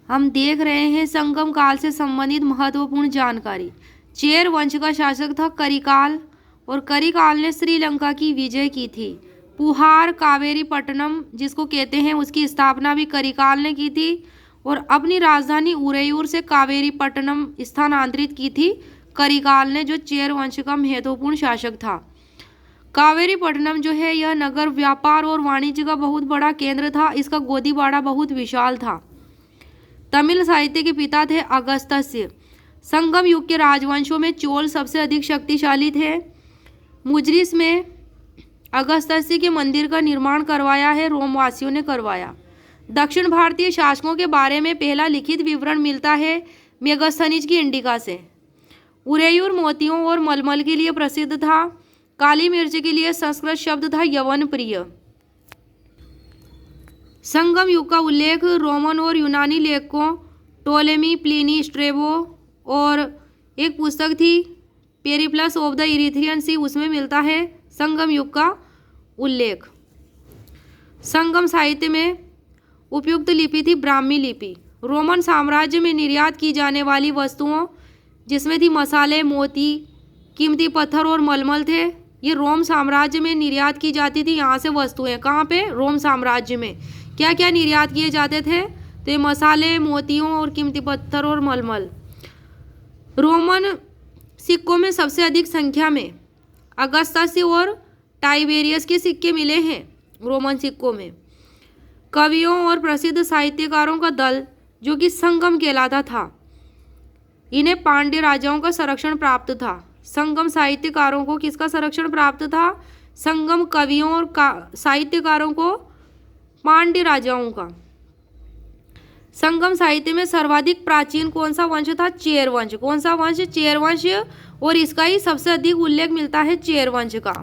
हम देख रहे हैं संगम काल से संबंधित महत्वपूर्ण जानकारी। चेर वंश का शासक था करिकाल और करिकाल ने श्रीलंका की विजय की थी। पुहार कावेरीपट्टनम जिसको कहते हैं उसकी स्थापना भी करिकाल ने की थी और अपनी राजधानी उरेयूर से कावेरीपट्टनम स्थानांतरित की थी करिकाल ने, जो चेर वंश का महत्वपूर्ण शासक था। कावेरीपट्टनम जो है यह नगर व्यापार और वाणिज्य का बहुत बड़ा केंद्र था। इसका गोदीबाड़ा बहुत विशाल था। तमिल साहित्य के पिता थे अगस्त्य। संगम युग के राजवंशों में चोल सबसे अधिक शक्तिशाली थे। मुजरिस में अगस्त्य के मंदिर का निर्माण करवाया है, रोमवासियों ने करवाया। दक्षिण भारतीय शासकों के बारे में पहला लिखित विवरण मिलता है मेगस्थनीज की इंडिका से। उरेयूर मोतियों और मलमल के लिए प्रसिद्ध था। काली मिर्च के लिए संस्कृत शब्द था यवन प्रिय। संगम युग का उल्लेख रोमन और यूनानी लेखकों टोलेमी, प्लिनी, स्ट्रेबो और एक पुस्तक थी पेरिप्लस ऑफ द इरिथ्रियन सी, उसमें मिलता है संगम युग का उल्लेख। संगम साहित्य में उपयुक्त लिपि थी ब्राह्मी लिपि। रोमन साम्राज्य में निर्यात की जाने वाली वस्तुओं जिसमें थी मसाले, मोती, कीमती पत्थर और मलमल थे। ये रोम साम्राज्य में निर्यात की जाती थी। यहाँ से वस्तुएं कहाँ पे? रोम साम्राज्य में क्या क्या निर्यात किए जाते थे? तो ये मसाले, मोतियों और कीमती पत्थर और मलमल। रोमन सिक्कों में सबसे अधिक संख्या में अगस्त्य और टाइबेरियस के सिक्के मिले हैं रोमन सिक्कों में। कवियों और प्रसिद्ध साहित्यकारों का दल जो कि संगम कहलाता था, इन्हें पांड्य राजाओं का संरक्षण प्राप्त था। संगम साहित्यकारों को किसका संरक्षण प्राप्त था? संगम कवियों और साहित्यकारों को पांड्य राजाओं का। संगम साहित्य में सर्वाधिक प्राचीन कौन सा वंश था? चेर वंश। कौन सा वंश? चेर वंश। और इसका ही सबसे अधिक उल्लेख मिलता है चेर वंश का।